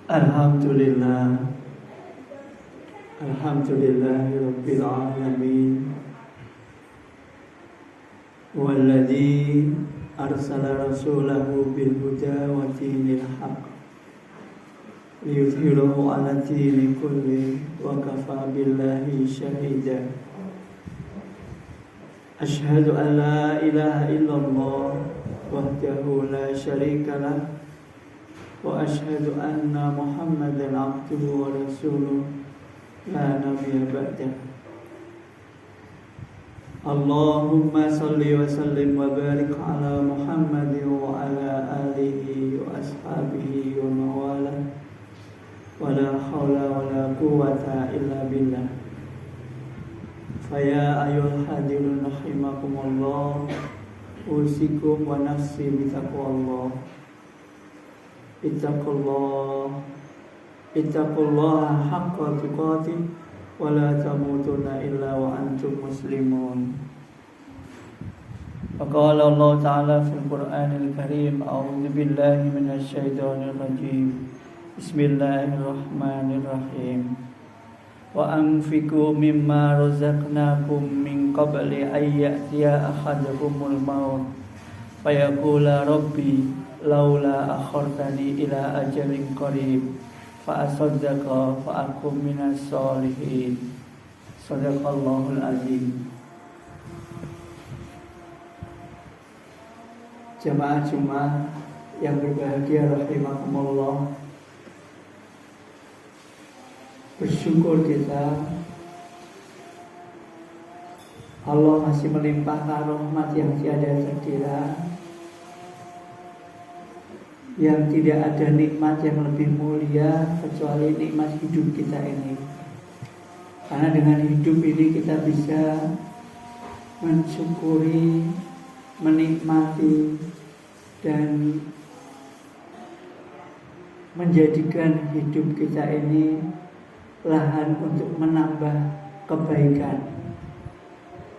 Alhamdulillah, Alhamdulillahirabbil alamin. Walladzi arsala rasulahu bil huda wa dinil haqq liyudhhirahu 'ala dini kulli wa kafa billahi shahida. Asyhadu an la ilaha illallah wahdahu la syarika lah wa asyhadu anna Muhammadan abduhu wa rasuluh la nabiyya ba'dah. Allahumma salli wa sallim wa barik ala Muhammadin wa ala alihi wa ashabihi wa mawala wa la hawla wa la quwwata illa billah. Faya ayuhal hadirun rahimakumullah, usikum wa nafsi bitaqwallah. Ittaqullaha haqqa tuqatih wa la tamutunna illa wa antum muslimun. Faqala Allah Ta'ala fil Qur'anil Karim, a'udzu billahi minasy syaithanir rajim. Bismillahirrahmanirrahim. Wa anfiqu mimma razaqnakum min qabli an ya'tiya ahadakumul maut fayaqula rabbi laula akhartani ila ajalin qarib fa asaddaqa fa akum minas sholihin. Shadaqallahul azim. Jamaah Jumat yang berbahagia rahimakumullah, bersyukur kita Allah masih melimpahkan rahmat yang tiada terkira, yang tidak ada nikmat yang lebih mulia kecuali nikmat hidup kita ini. Karena dengan hidup ini kita bisa mensyukuri, menikmati, dan menjadikan hidup kita ini lahan untuk menambah kebaikan.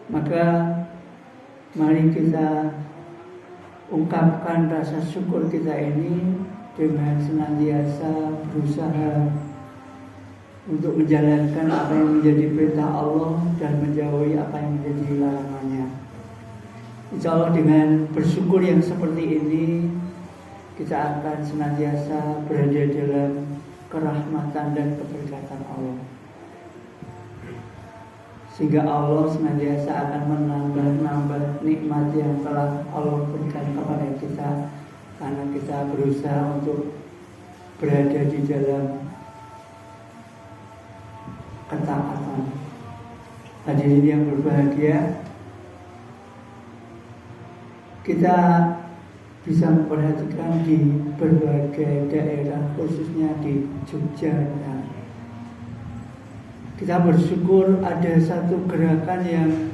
Maka mari kita ungkapkan rasa syukur kita ini dengan senantiasa berusaha untuk menjalankan apa yang menjadi perintah Allah dan menjauhi apa yang menjadi larangannya. Insya Allah dengan bersyukur yang seperti ini, kita akan senantiasa berada dalam kerahmatan dan keberkatan Allah, sehingga Allah senantiasa akan menambah nikmat yang telah Allah berikan kepada kita, karena kita berusaha untuk berada di dalam ketaatan. Hadirin yang berbahagia, kita bisa memperhatikan di berbagai daerah, khususnya di Jogja, kita bersyukur ada satu gerakan yang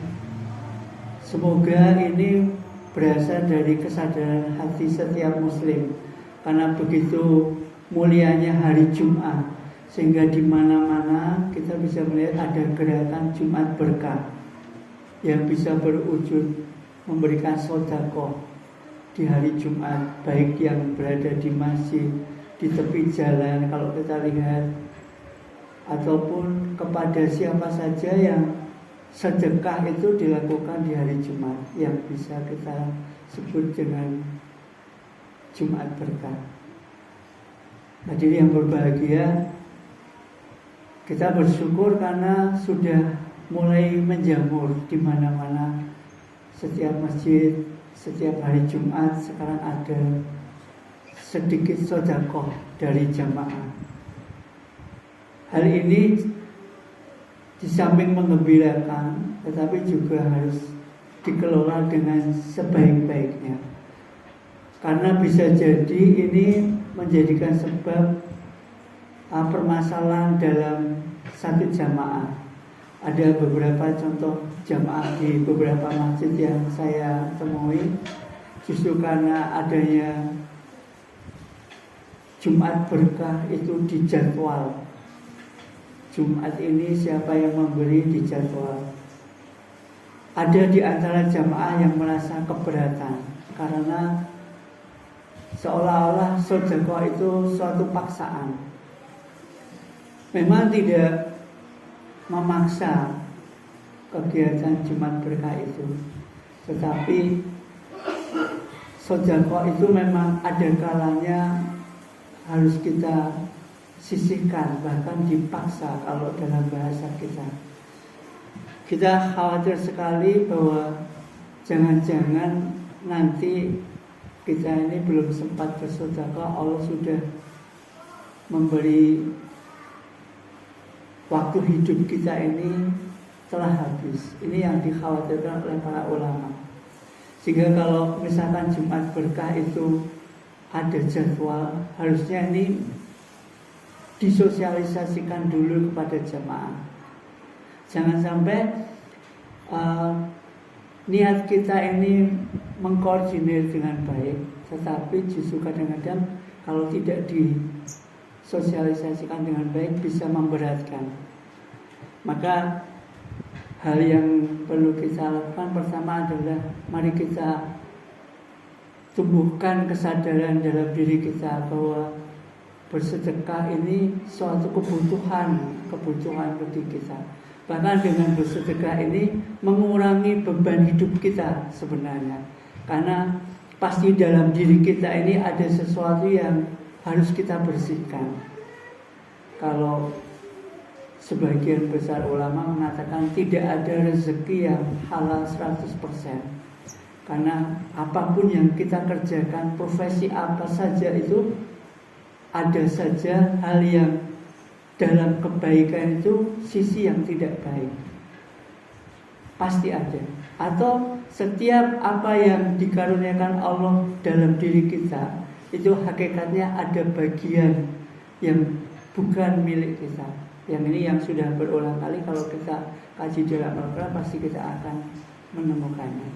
semoga ini berasal dari kesadaran hati setiap muslim, karena begitu mulianya hari Jumat, sehingga di mana-mana kita bisa melihat ada gerakan Jumat berkah yang bisa berwujud memberikan sedekah di hari Jumat, baik yang berada di masjid, di tepi jalan kalau kita lihat, ataupun kepada siapa saja yang sedekah itu dilakukan di hari Jumat, yang bisa kita sebut dengan Jumat berkah. Hadirin yang berbahagia, kita bersyukur karena sudah mulai menjamur di mana-mana. Setiap masjid, setiap hari Jumat sekarang ada sedikit sedekah dari jamaah. Hal ini di samping menggembirakan, tetapi juga harus dikelola dengan sebaik-baiknya, karena bisa jadi ini menjadikan sebab permasalahan dalam satu jamaah. Ada beberapa contoh jamaah di beberapa masjid yang saya temui, justru karena adanya Jumat berkah itu dijadwal. Jumat ini siapa yang memberi dijadwal. Ada di antara jamaah yang merasa keberatan karena seolah-olah sedekah itu suatu paksaan. memang tidak memaksa kegiatan Jumat Berkah itu, tetapi sedekah itu memang ada kalanya harus kita sisihkan, bahkan dipaksa kalau dalam bahasa kita. Kita khawatir sekali bahwa jangan-jangan nanti kita ini belum sempat bersedekah, Allah sudah memberi waktu hidup kita ini telah habis. Ini yang dikhawatirkan oleh para ulama. Sehingga kalau misalkan Jumat Berkah itu ada jadwal, harusnya ini disosialisasikan dulu kepada jamaah. Jangan sampai niat kita ini mengkoordinir dengan baik, tetapi justru kadang-kadang kalau tidak disosialisasikan dengan baik bisa memberatkan. Maka hal yang perlu kita lakukan pertama adalah mari kita tumbuhkan kesadaran dalam diri kita bahwa bersedekah ini suatu kebutuhan bagi kita. Bahkan dengan bersedekah ini mengurangi beban hidup kita sebenarnya. Karena pasti dalam diri kita ini ada sesuatu yang harus kita bersihkan. Kalau sebagian besar ulama mengatakan tidak ada rezeki yang halal 100%. Karena apapun yang kita kerjakan, profesi apa saja itu ada saja hal yang dalam kebaikan itu sisi yang tidak baik. Pasti ada. Atau setiap apa yang dikaruniakan Allah dalam diri kita itu hakikatnya ada bagian yang bukan milik kita. Yang ini yang sudah berulang kali kalau kita kaji dalam Al-Quran pasti kita akan menemukannya.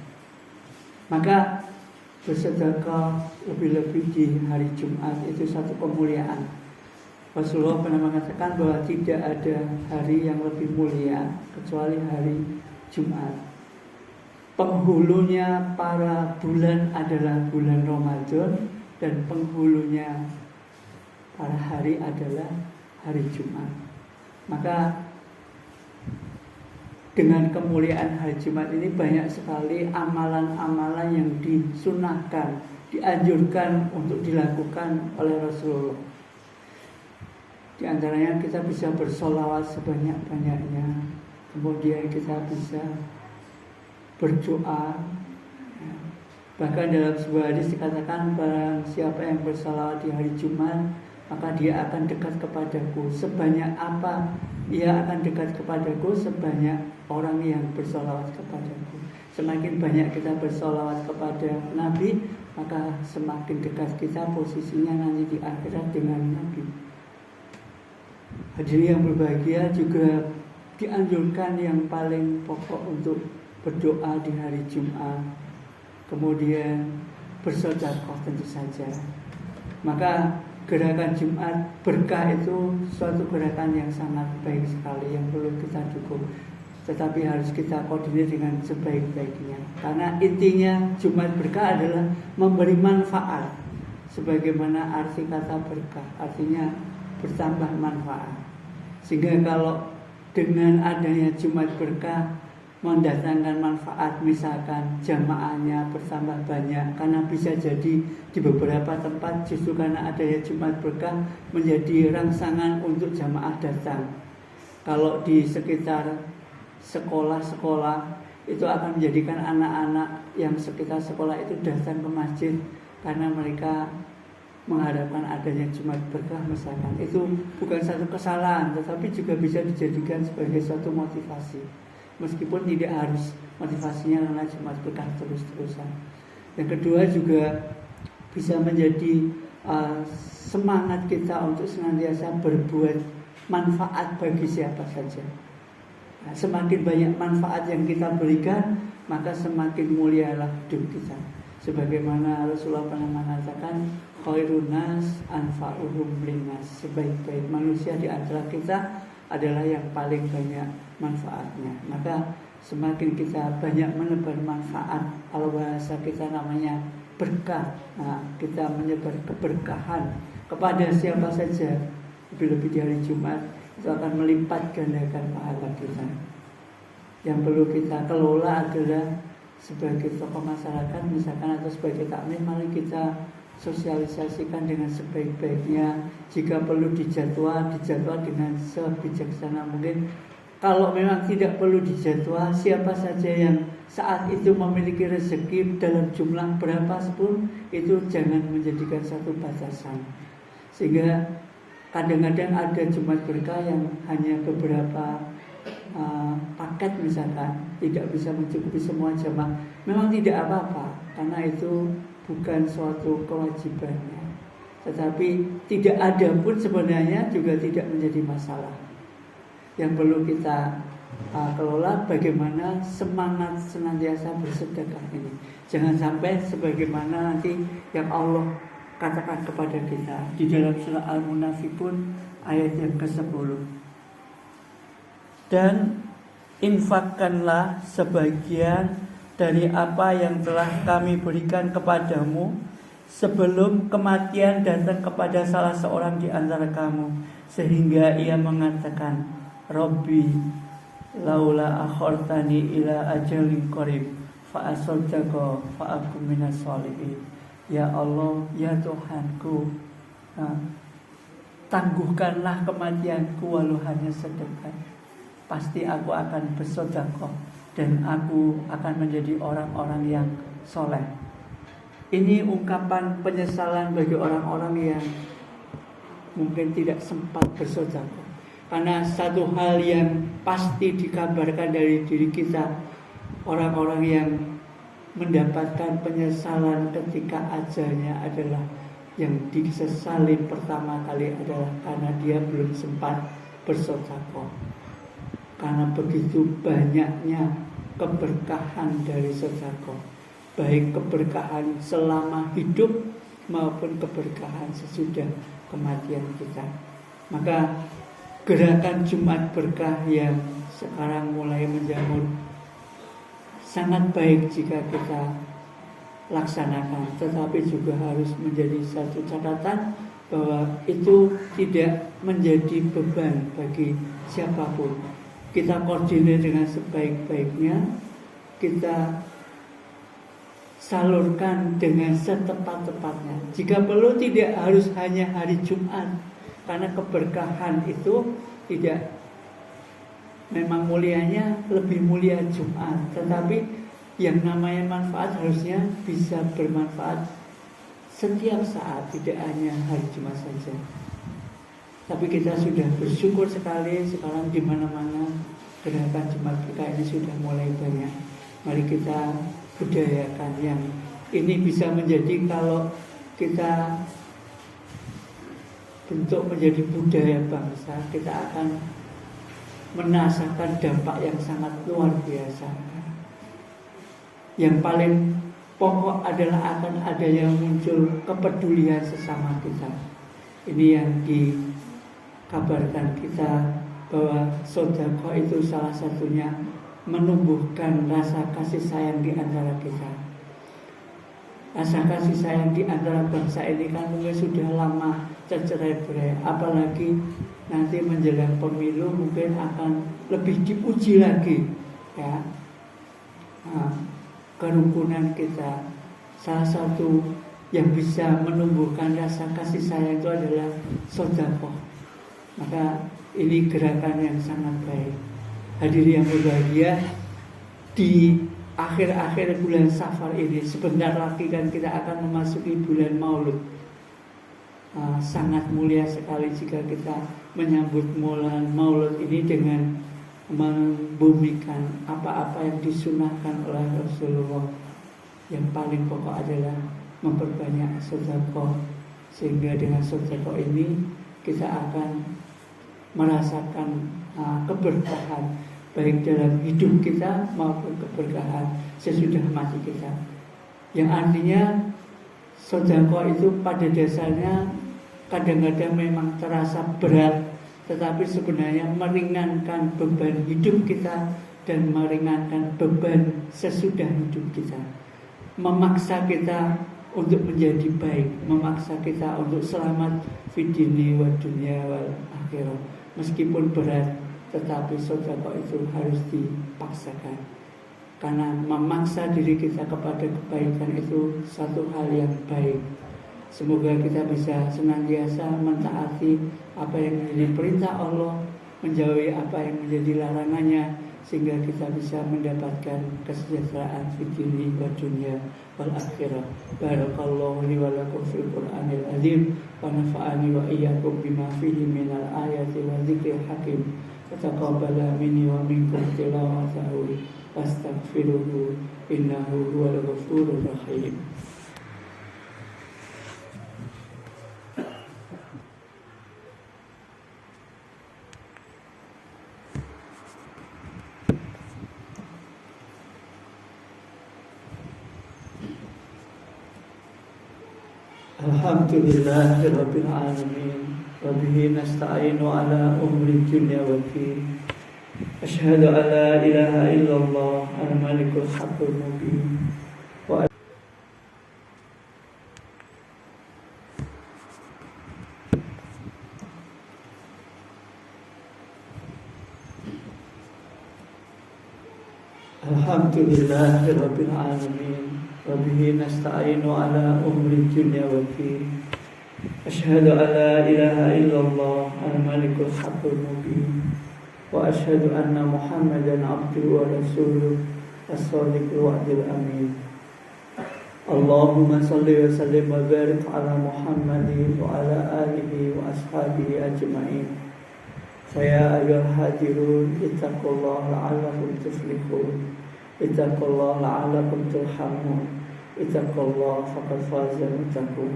Maka bersedekah lebih-lebih di hari Jumat itu satu kemuliaan. Rasulullah pernah mengatakan bahwa tidak ada hari yang lebih mulia kecuali hari Jumat. Penghulunya para bulan adalah bulan Ramadan dan penghulunya para hari adalah hari Jumat. Maka dengan kemuliaan hari Jumat ini banyak sekali amalan-amalan yang disunahkan, dianjurkan untuk dilakukan oleh Rasulullah. Di antaranya kita bisa bersolawat sebanyak-banyaknya, kemudian kita bisa berdoa. Bahkan dalam sebuah hadis dikatakan barang siapa yang bersolawat di hari Jumat maka dia akan dekat kepadaku. Sebanyak apa ia akan dekat kepadaku, sebanyak orang yang bersolawat kepadaku. Semakin banyak kita bersolawat kepada Nabi, maka semakin dekat kita posisinya nanti di akhirat dengan Nabi. Hadirin yang berbahagia, juga dianjurkan yang paling pokok untuk berdoa di hari Jumat, kemudian bersedekah tentu saja. Maka gerakan Jumat Berkah itu suatu gerakan yang sangat baik sekali yang perlu kita dukung. Tetapi harus kita koordinir dengan sebaik-baiknya. Karena intinya Jumat Berkah adalah memberi manfaat. Sebagaimana arti kata berkah, artinya bertambah manfaat. Sehingga kalau dengan adanya Jumat Berkah mendatangkan manfaat, misalkan jamaahnya bertambah banyak, karena bisa jadi di beberapa tempat justru karena adanya Jumat Berkah menjadi rangsangan untuk jamaah datang. Kalau di sekitar sekolah-sekolah itu akan menjadikan anak-anak yang sekitar sekolah itu datang ke masjid karena mereka mengharapkan adanya Jumat Berkah misalkan. Itu bukan satu kesalahan, tetapi juga bisa dijadikan sebagai suatu motivasi. Meskipun tidak harus motivasinya karena Jumat Berkah terus-terusan. Yang kedua juga bisa menjadi semangat kita untuk senantiasa berbuat manfaat bagi siapa saja. Nah, semakin banyak manfaat yang kita berikan, maka semakin mulialah hidup kita. Sebagaimana Rasulullah pernah mengatakan, khairun nas anfa'uhum linnas. Sebaik-baik manusia di antara kita adalah yang paling banyak manfaatnya. Maka semakin kita banyak menebar manfaat, kalau bahasa kita namanya berkah, nah, kita menyebar keberkahan kepada siapa saja, lebih-lebih di hari Jumat, itu akan melipat gandakan pahala kita. Yang perlu kita kelola adalah sebagai tokoh masyarakat misalkan atau sebagai takmir, mari kita sosialisasikan dengan sebaik-baiknya. Jika perlu dijadwal dengan sebijaksana mungkin. Kalau memang tidak perlu dijadwal, siapa saja yang saat itu memiliki rezeki dalam jumlah berapa pun, itu jangan menjadikan satu batasan. Sehingga kadang-kadang ada Jumat berkah yang hanya beberapa paket misalkan, tidak bisa mencukupi semua jamaah. Memang tidak apa-apa, karena itu bukan suatu kewajibannya. Tetapi tidak ada pun sebenarnya juga tidak menjadi masalah. Yang perlu kita kelola bagaimana semangat senantiasa bersedekah ini. Jangan sampai sebagaimana nanti yang Allah katakan kepada kita di dalam surah Al-Munafiqun ayat yang ke-10. Dan infakkanlah sebagian dari apa yang telah kami berikan kepadamu sebelum kematian datang kepada salah seorang di antara kamu, sehingga ia mengatakan, Rabbi laula akhortani ila ajalin qarib fa asaddaqa fa akum minas sholihin. Ya Allah, ya Tuhanku, tangguhkanlah kematianku walau hanya sedekat. Pasti aku akan bersedekah dan aku akan menjadi orang-orang yang soleh. Ini ungkapan penyesalan bagi orang-orang yang mungkin tidak sempat bersedekah. Karena satu hal yang pasti dikabarkan dari diri kita, orang-orang yang mendapatkan penyesalan ketika ajalnya adalah yang disesali pertama kali adalah karena dia belum sempat bersedekah. Karena begitu banyaknya keberkahan dari sedekah, baik keberkahan selama hidup maupun keberkahan sesudah kematian kita. Maka gerakan Jumat Berkah yang sekarang mulai menjamur sangat baik jika kita laksanakan, tetapi juga harus menjadi satu catatan bahwa itu tidak menjadi beban bagi siapapun. Kita koordinir dengan sebaik-baiknya, kita salurkan dengan setepat-tepatnya. Jika perlu tidak harus hanya hari Jumat, karena keberkahan itu tidak, memang mulianya lebih mulia Jumat, tetapi yang namanya manfaat harusnya bisa bermanfaat setiap saat, tidak hanya hari Jumat saja. Tapi kita sudah bersyukur sekali sekarang di mana-mana gerakan Jumat Berkah ini sudah mulai banyak. Mari kita budayakan yang ini bisa menjadi, kalau kita bentuk menjadi budaya bangsa, kita akan merasakan dampak yang sangat luar biasa. Yang paling pokok adalah akan ada yang muncul kepedulian sesama kita. Ini yang dikabarkan kita bahwa sedekah itu salah satunya menumbuhkan rasa kasih sayang di antara kita. Rasa kasih sayang di antara bangsa ini kan mungkin sudah lama tercerai-berai, apalagi nanti menjelang pemilu mungkin akan lebih diuji lagi, ya. Kerukunan kita, salah satu yang bisa menumbuhkan rasa kasih sayang itu adalah sedekah. Maka ini gerakan yang sangat baik. Hadirin yang berbahagia, di akhir-akhir bulan Safar ini sebentar lagi kan kita akan memasuki bulan Maulud. Sangat mulia sekali jika kita menyambut bulan Maulud ini dengan membumikan apa-apa yang disunahkan oleh Rasulullah. Yang paling pokok adalah memperbanyak sedekah, sehingga dengan sedekah ini kita akan merasakan keberkahan baik dalam hidup kita maupun keberkahan sesudah mati kita. Yang artinya sedekah itu pada dasarnya kadang-kadang memang terasa berat, tetapi sebenarnya meringankan beban hidup kita dan meringankan beban sesudah hidup kita. Memaksa kita untuk menjadi baik, memaksa kita untuk selamat fidini wa dunya wal akhirah. Meskipun berat, tetapi sedekah itu harus dipaksakan. Karena memaksa diri kita kepada kebaikan itu satu hal yang baik. Semoga kita bisa senantiasa mentaati apa yang menjadi perintah Allah, menjauhi apa yang menjadi larangannya, sehingga kita bisa mendapatkan kesejahteraan di dunia wa dunya wal akhirah. Barakallahu li wa lakum fil Qur'anil azim wa nafa'ani wa iyyakum bima fihi minal ayati wa dzikril hakim. Taqabbala minni wa minkum tilawatahu wastaghfiruhu innahu huwal ghafurur rahim. Alhamdulillahirabbil alamin wa bihi nasta'inu ala umri dunya wad din. Asyhadu an la ilaha illallah al-malikul haqqul mubin wa Alhamdulillahirabbil alamin wa bihi nasta'inu ala umri dunya wad din. Asyhadu an la ilaha illallah al-malikul haqqul mubin wa asyhadu anna Muhammadan abduhu wa rasuluh as-sadiqul wa'dil amin. Allahumma salli wa sallim wa barik ala Muhammadin wa ala alihi wa ashabihi ajma'in. Faya ayyuhal hadirun ittaqullaha la'allakum tuflihun. Ittaqullaha la'allakum turhamun. Ittaqullaha faqad fazal muttaqun.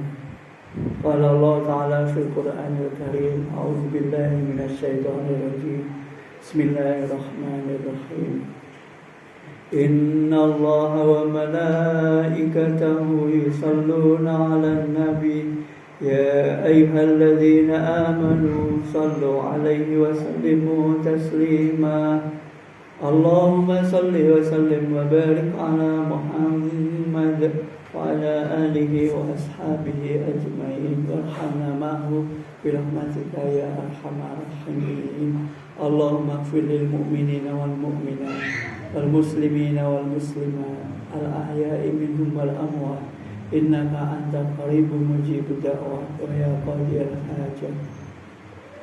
Qala Allah ta'ala fil Qur'anil Karim. A'udzu billahi minasy syaithanir rajim. Bismillahirrahmanirrahim. Inna Allah wa malaikatahu yusalluna 'alan nabi ya ayyuhalladzina amanu sallu 'alaihi wa sallimu taslima. Allahumma salli wa sallim wa barik ala Muhammad wa ala alihi wa ashabihi ajma'in warhamna ma'hu birahmatika ya arhamar rahimin. Allahumma ighfir lil mu'minina wal mu'minat wal muslimina wal muslimat al ahya'i minhum wal amwat innaka anta qaribun mujibud da'wat wa ya qadiyal hajat.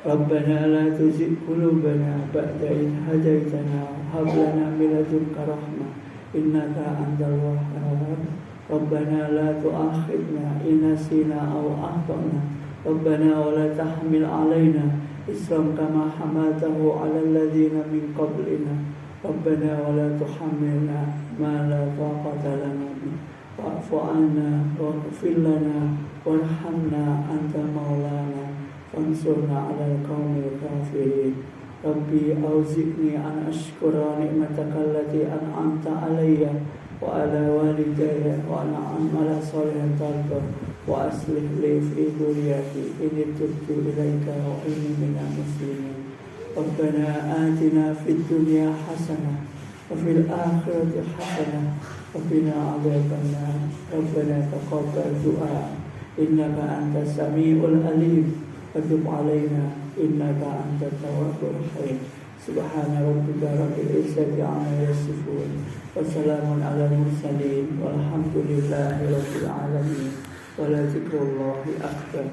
Rabbana la tuzigh qulubana ba'da idh hadaytana wa hab lana min ladunka rahmah innaka antal wahhab. Rabbana la tu'akhidna in nasina aw akhtana. Rabbana wa la tahmil 'alaina isran kama hamaltahu 'alal ladzina min qablina. Rabbana wa la tuhammilna ma la taqata lana bihi wa'fu 'anna waghfir lana warhamna anta maulana fansurna 'alal qaumil kafirin. Rabbi auzi'ni an ashkura ni'mataka allati an'amta 'alayya wa 'ala walidayya wa an a'mala shalihan tardah wa aslih li fi dhurriyyati inni tubtu ilaika wa inni minal muslimin. Rabbana atina fid dunya hasanah wa fil akhirati hasanah wa qina adzabannar. Rabbana taqabbal du'a innaka antas samiul alim wa tub 'alaina innaka antat tawwabur rahim. Subhana rabbika rabbil izzati 'amma yasifun wa salamun 'alal mursalin walhamdulillahi rabbil alamin. Wa la dzikrullahi akbar.